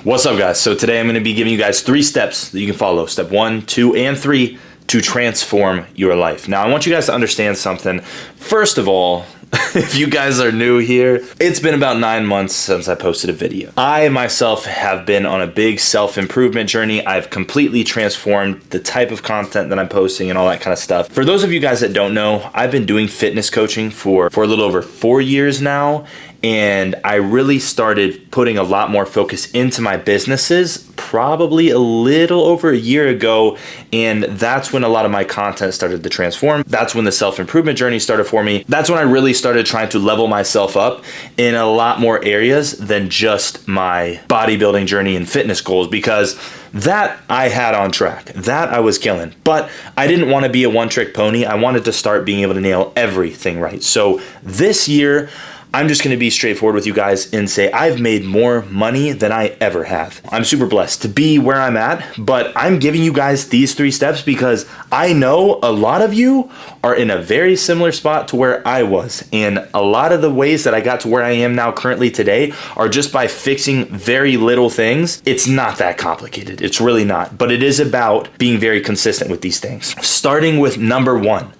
What's up, guys? So today I'm going to be giving you guys 3 steps that you can follow. Step 1, 2, and 3 to transform your life. Now, I want you guys to understand something. First of all, if you guys are new here, it's been about 9 months since I posted a video. I myself have been on a big self-improvement journey. I've completely transformed the type of content that I'm posting and all that kind of stuff. For those of you guys that don't know, I've been doing fitness coaching for a little over 4 years now. And I really started putting a lot more focus into my businesses probably a little over a year ago. And that's when a lot of my content started to transform. That's when the self-improvement journey started for me. That's when I really started trying to level myself up in a lot more areas than just my bodybuilding journey and fitness goals, because that I had on track, that I was killing. But I didn't want to be a one-trick pony. I wanted to start being able to nail everything right. So this year, I'm just going to be straightforward with you guys and say I've made more money than I ever have. I'm super blessed to be where I'm at, but I'm giving you guys these 3 steps because I know a lot of you are in a very similar spot to where I was. And a lot of the ways that I got to where I am now currently today are just by fixing very little things. It's not that complicated. It's really not. But it is about being very consistent with these things. Starting with number 1.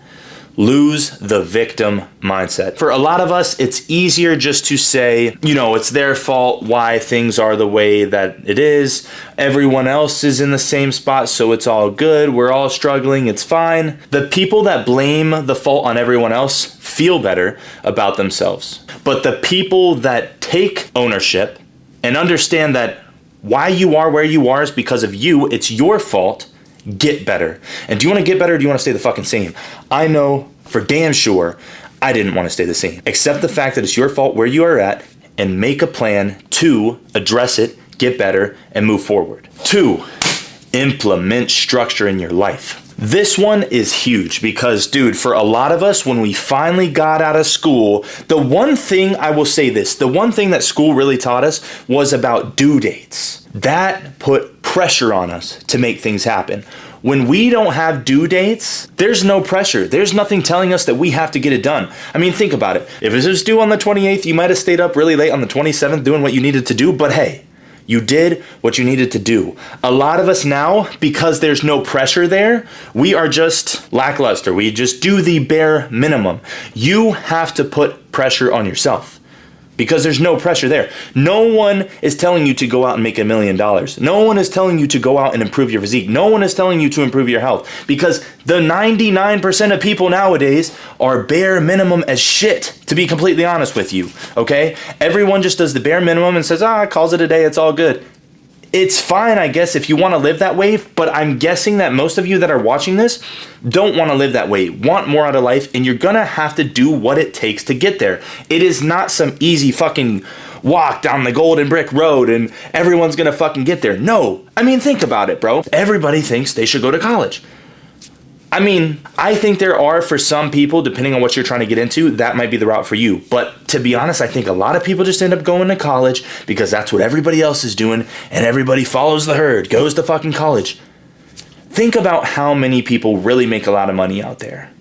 Lose the victim mindset. For a lot of us, it's easier just to say, you know, it's their fault why things are the way that it is. Everyone else is in the same spot, so it's all good. We're all struggling. It's fine. The people that blame the fault on everyone else feel better about themselves. But the people that take ownership and understand that why you are where you are is because of you, it's your fault, get better. And do you want to get better or do you want to stay the fucking same? I know for damn sure I didn't want to stay the same. Accept the fact that it's your fault where you are at and make a plan to address it, get better, and move forward. 2, implement structure in your life. This one is huge because, dude, for a lot of us, when we finally got out of school, the one thing I will say this, the one thing that school really taught us was about due dates. That put pressure on us to make things happen. When we don't have due dates, there's no pressure. There's nothing telling us that we have to get it done. I mean, think about it. If it was due on the 28th, you might have stayed up really late on the 27th doing what you needed to do, but hey, you did what you needed to do. A lot of us now, because there's no pressure there, we are just lackluster. We just do the bare minimum. You have to put pressure on yourself because there's no pressure there. No one is telling you to go out and make $1 million. No one is telling you to go out and improve your physique. No one is telling you to improve your health because the 99% of people nowadays are bare minimum as shit, to be completely honest with you, okay? Everyone just does the bare minimum and says, calls it a day, it's all good. It's fine, I guess, if you want to live that way, but I'm guessing that most of you that are watching this don't want to live that way, want more out of life, and you're going to have to do what it takes to get there. It is not some easy fucking walk down the golden brick road and everyone's going to fucking get there. No. I mean, think about it, bro. Everybody thinks they should go to college. I mean, I think there are, for some people, depending on what you're trying to get into, that might be the route for you. But to be honest, I think a lot of people just end up going to college because that's what everybody else is doing and everybody follows the herd, goes to fucking college. Think about how many people really make a lot of money out there.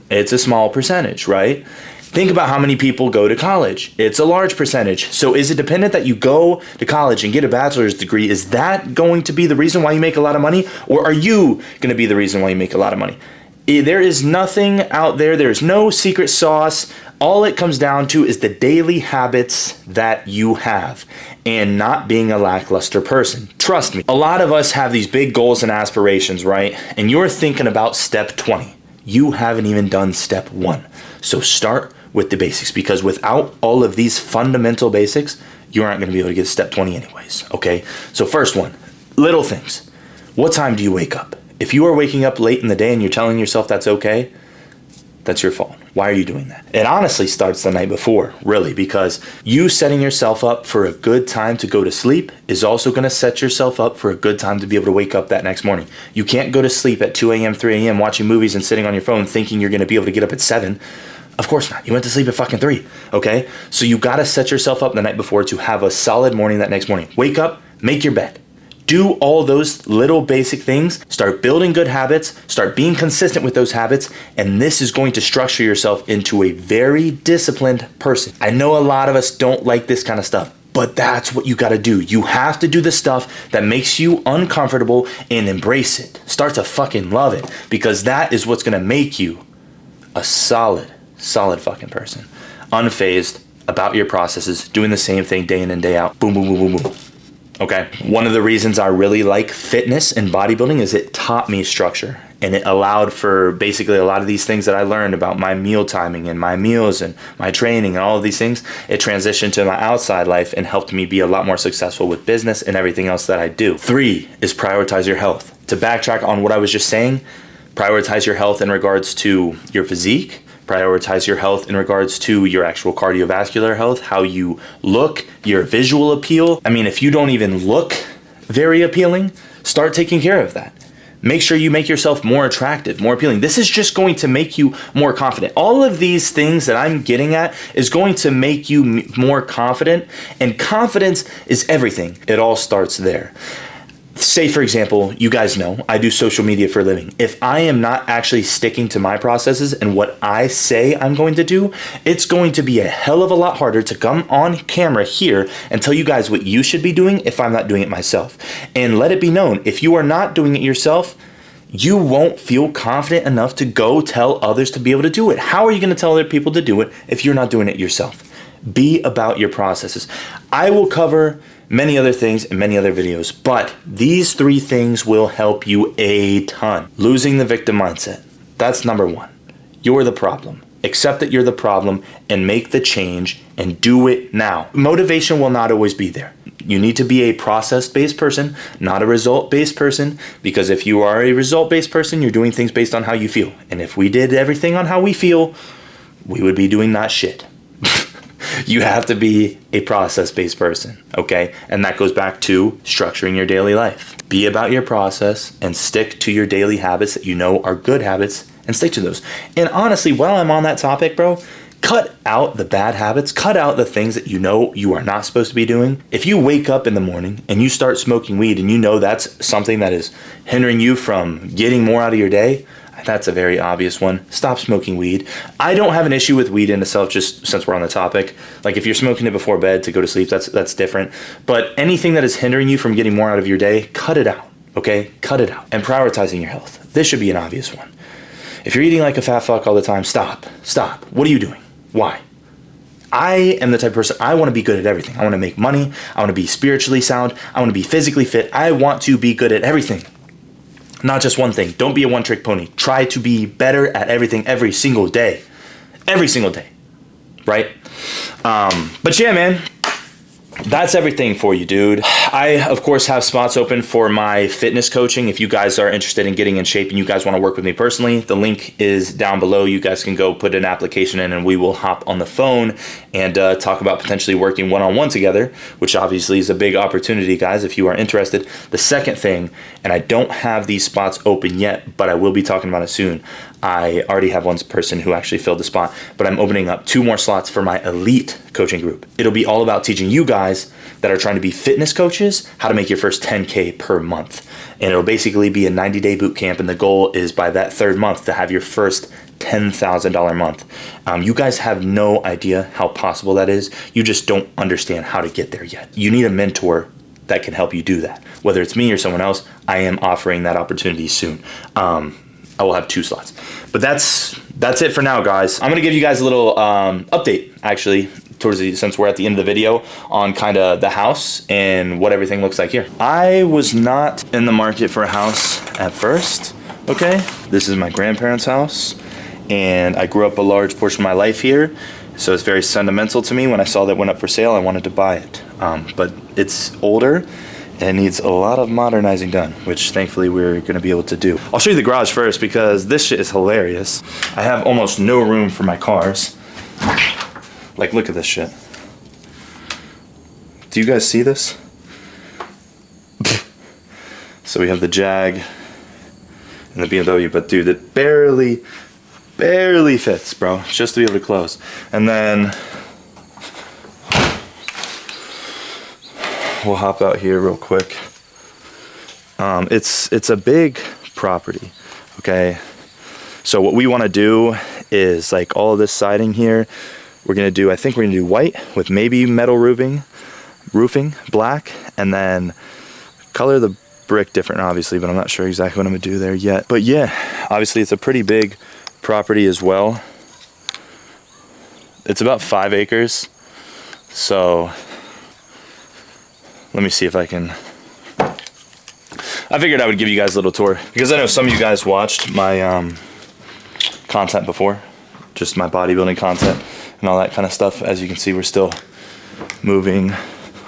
It's a small percentage, right? Think about how many people go to college. It's a large percentage. So is it dependent that you go to college and get a bachelor's degree? Is that going to be the reason why you make a lot of money? Or are you going to be the reason why you make a lot of money? There is nothing out there. There's no secret sauce. All it comes down to is the daily habits that you have and not being a lackluster person. Trust me. A lot of us have these big goals and aspirations, right? And you're thinking about step 20. You haven't even done step 1. So start with the basics, because without all of these fundamental basics, you aren't going to be able to get to step 20 anyways, okay? So first one, little things. What time do you wake up? If you are waking up late in the day and you're telling yourself that's okay, that's your fault. Why are you doing that? It honestly starts the night before, really, because you setting yourself up for a good time to go to sleep is also going to set yourself up for a good time to be able to wake up that next morning. You can't go to sleep at 2 a.m., 3 a.m. watching movies and sitting on your phone thinking you're going to be able to get up at 7. Of course not. You went to sleep at fucking 3, okay? So you got to set yourself up the night before to have a solid morning that next morning. Wake up, make your bed. Do all those little basic things, start building good habits, start being consistent with those habits, and this is going to structure yourself into a very disciplined person. I know a lot of us don't like this kind of stuff. But that's what you got to do. You have to do the stuff that makes you uncomfortable and embrace it. Start to fucking love it, because that is what's going to make you a solid fucking person. Unfazed about your processes, doing the same thing day in and day out. Boom, boom, boom, boom, boom. Okay. One of the reasons I really like fitness and bodybuilding is it taught me structure, and it allowed for basically a lot of these things that I learned about my meal timing and my meals and my training and all of these things. It transitioned to my outside life and helped me be a lot more successful with business and everything else that I do. 3 is prioritize your health. To backtrack on what I was just saying, prioritize your health in regards to your physique. Prioritize your health in regards to your actual cardiovascular health, how you look, your visual appeal. I mean, if you don't even look very appealing, start taking care of that. Make sure you make yourself more attractive, more appealing. This is just going to make you more confident. All of these things that I'm getting at is going to make you more confident, and confidence is everything. It all starts there. Say, for example, you guys know I do social media for a living. If I am not actually sticking to my processes and what I say I'm going to do, it's going to be a hell of a lot harder to come on camera here and tell you guys what you should be doing if I'm not doing it myself. And let it be known, if you are not doing it yourself, you won't feel confident enough to go tell others to be able to do it. How are you going to tell other people to do it if you're not doing it yourself? Be about your processes. I will cover many other things in many other videos, but these 3 things will help you a ton. Losing the victim mindset. That's number 1. You're the problem. Accept that you're the problem and make the change, and do it now. Motivation will not always be there. You need to be a process-based person, not a result-based person, because if you are a result-based person, you're doing things based on how you feel. And if we did everything on how we feel, we would be doing that shit. You have to be a process-based person, okay? And that goes back to structuring your daily life. Be about your process and stick to your daily habits that you know are good habits, and stick to those. And honestly, while I'm on that topic, bro, cut out the bad habits. Cut out the things that you know you are not supposed to be doing. If you wake up in the morning and you start smoking weed and you know that's something that is hindering you from getting more out of your day, that's a very obvious one. Stop smoking weed. I don't have an issue with weed in itself, just since we're on the topic. Like, if you're smoking it before bed to go to sleep, that's different. But anything that is hindering you from getting more out of your day, cut it out, okay? Cut it out. And prioritizing your health. This should be an obvious one. If you're eating like a fat fuck all the time, stop. Stop. What are you doing? Why? I am the type of person, I want to be good at everything. I want to make money. I want to be spiritually sound. I want to be physically fit. I want to be good at everything. Not just one thing. Don't be a one-trick pony. Try to be better at everything every single day. Every single day. Right? But yeah, man. That's everything for you, dude. I, of course, have spots open for my fitness coaching. If you guys are interested in getting in shape and you guys want to work with me personally, the link is down below. You guys can go put an application in and we will hop on the phone and talk about potentially working one-on-one together, which obviously is a big opportunity, guys, if you are interested. The second thing, and I don't have these spots open yet, but I will be talking about it soon. I already have one person who actually filled the spot, but I'm opening up 2 more slots for my elite coaching group. It'll be all about teaching you guys that are trying to be fitness coaches how to make your first 10K per month. And it'll basically be a 90-day boot camp, and the goal is by that 3rd month to have your first $10,000 month. You guys have no idea how possible that is. You just don't understand how to get there yet. You need a mentor that can help you do that. Whether it's me or someone else, I am offering that opportunity soon. I will have 2 slots. But that's it for now, guys. I'm gonna give you guys a little update, actually, since we're at the end of the video, on kind of the house and what everything looks like here. I was not in the market for a house at first, okay? This is my grandparents' house, and I grew up a large portion of my life here, so it's very sentimental to me. When I saw that went up for sale, I wanted to buy it. But it's older, and it needs a lot of modernizing done, which thankfully we're gonna be able to do. I'll show you the garage first because this shit is hilarious. I have almost no room for my cars. Like, look at this shit. Do you guys see this? So we have the Jag and the BMW, but dude, it barely fits, bro, just to be able to close. And then we'll hop out here real quick. It's a big property, okay? So what we want to do is, like, all of this siding here, I think we're gonna do white with maybe metal roofing, roofing black, and then color the brick different, obviously, but I'm not sure exactly what I'm gonna do there yet. But yeah, obviously it's a pretty big property as well. It's about 5 acres. So let me see if I figured I would give you guys a little tour, because I know some of you guys watched my content before, just my bodybuilding content and all that kind of stuff. As you can see, we're still moving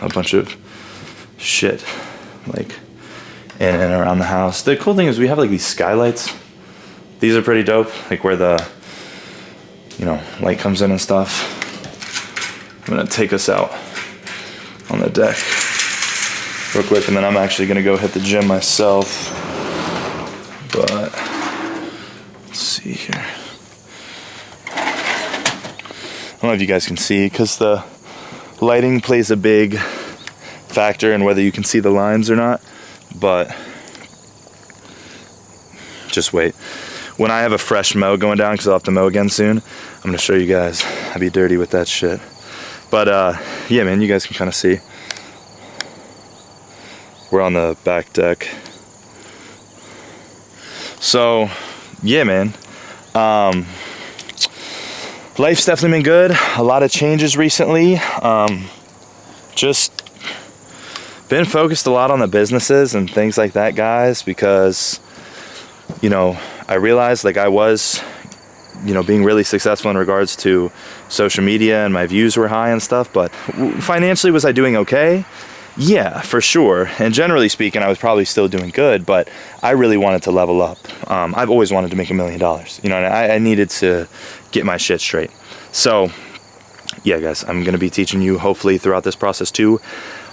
a bunch of shit like in and around the house. The cool thing is we have like these skylights. These are pretty dope, like where the, you know, light comes in and stuff. I'm gonna take us out on the deck real quick, and then I'm actually gonna go hit the gym myself. But let's see here. I don't know if you guys can see, because the lighting plays a big factor in whether you can see the lines or not, but just wait. When I have a fresh mow going down, because I'll have to mow again soon, I'm gonna show you guys. I'll be dirty with that shit. But yeah, man, you guys can kind of see. We're on the back deck. So yeah, man. Life's definitely been good. A lot of changes recently. Just been focused a lot on the businesses and things like that, guys, because, you know, I realized like I was, you know, being really successful in regards to social media, and my views were high and stuff, but financially, was I doing okay? Yeah, for sure. And generally speaking, I was probably still doing good, but I really wanted to level up. I've always wanted to make $1 million, you know, and I needed to get my shit straight. So yeah, guys, I'm going to be teaching you hopefully throughout this process too.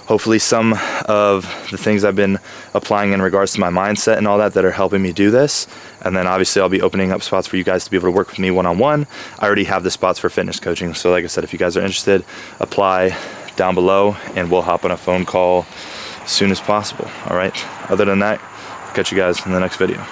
Hopefully some of the things I've been applying in regards to my mindset and all that are helping me do this. And then obviously I'll be opening up spots for you guys to be able to work with me one-on-one. I already have the spots for fitness coaching. So like I said, if you guys are interested, apply down below and we'll hop on a phone call as soon as possible. All right. Other than that, I'll catch you guys in the next video.